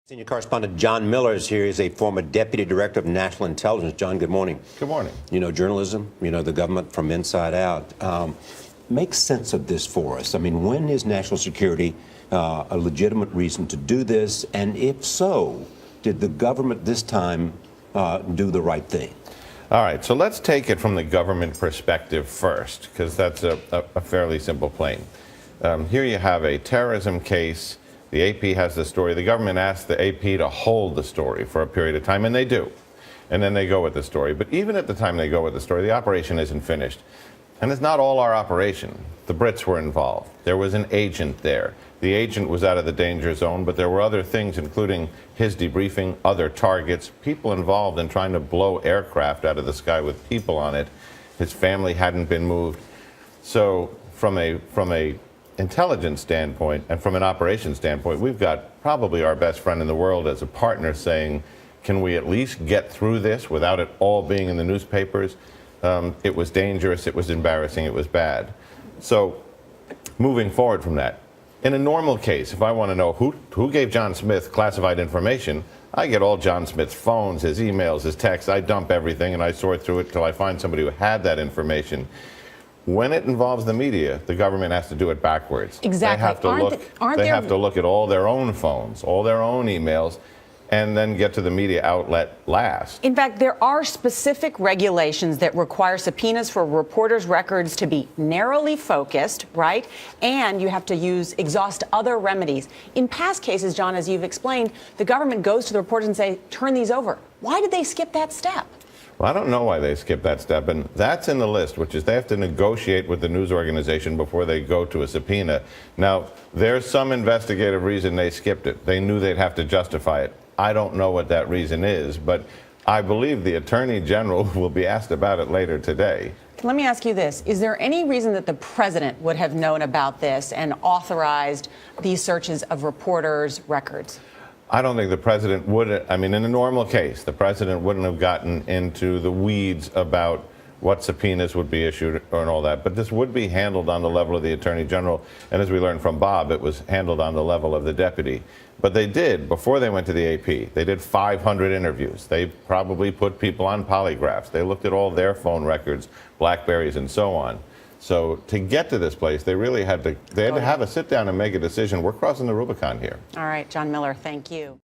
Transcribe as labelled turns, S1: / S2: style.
S1: Senior correspondent John Miller is here. He's a former deputy director of national intelligence. John, good morning.
S2: Good morning.
S1: You know journalism, you know the government from inside out. Make sense of this for us. I mean, when is national security a legitimate reason to do this? And if so, did the government this time do the right thing?
S2: All right, so let's take it from the government perspective first, because that's a fairly simple plane. Here you have a terrorism case. The AP has the story. The government asked the AP to hold the story for a period of time, and they do. And then they go with the story. But even at the time they go with the story, the operation isn't finished. And it's not all our operation. The Brits were involved. There was an agent there. The agent was out of the danger zone, but there were other things, including his debriefing, other targets, people involved in trying to blow aircraft out of the sky with people on it. His family hadn't been moved. So from a intelligence standpoint and from an operations standpoint, we've got probably our best friend in the world as a partner saying, can we at least get through this without it all being in the newspapers? It was dangerous, it was embarrassing, it was bad. So moving forward from that, in a normal case, if I want to know who gave John Smith classified information, I get all John Smith's phones, his emails, his texts, I dump everything and I sort through it till I find somebody who had that information. When it involves the media, the government has to do it backwards.
S3: Exactly.
S2: They have to look at all their own phones, all their own emails, and then get to the media outlet last.
S3: In fact, there are specific regulations that require subpoenas for reporters' records to be narrowly focused, right? And you have to exhaust other remedies. In past cases, John, as you've explained, the government goes to the reporters and say, turn these over. Why did they skip that step?
S2: Well, I don't know why they skipped that step, and that's in the list, which is they have to negotiate with the news organization before they go to a subpoena. Now, there's some investigative reason they skipped it. They knew they'd have to justify it. I don't know what that reason is, but I believe the Attorney General will be asked about it later today.
S3: Let me ask you this. Is there any reason that the president would have known about this and authorized these searches of reporters' records?
S2: I don't think the president would. I mean, in a normal case, the president wouldn't have gotten into the weeds about what subpoenas would be issued and all that. But this would be handled on the level of the Attorney General. And as we learned from Bob, it was handled on the level of the deputy. But they did, before they went to the AP, they did 500 interviews. They probably put people on polygraphs. They looked at all their phone records, BlackBerries, and so on. So to get to this place, they really had to have a sit down and make a decision. We're crossing the Rubicon here.
S3: All right, John Miller, thank you.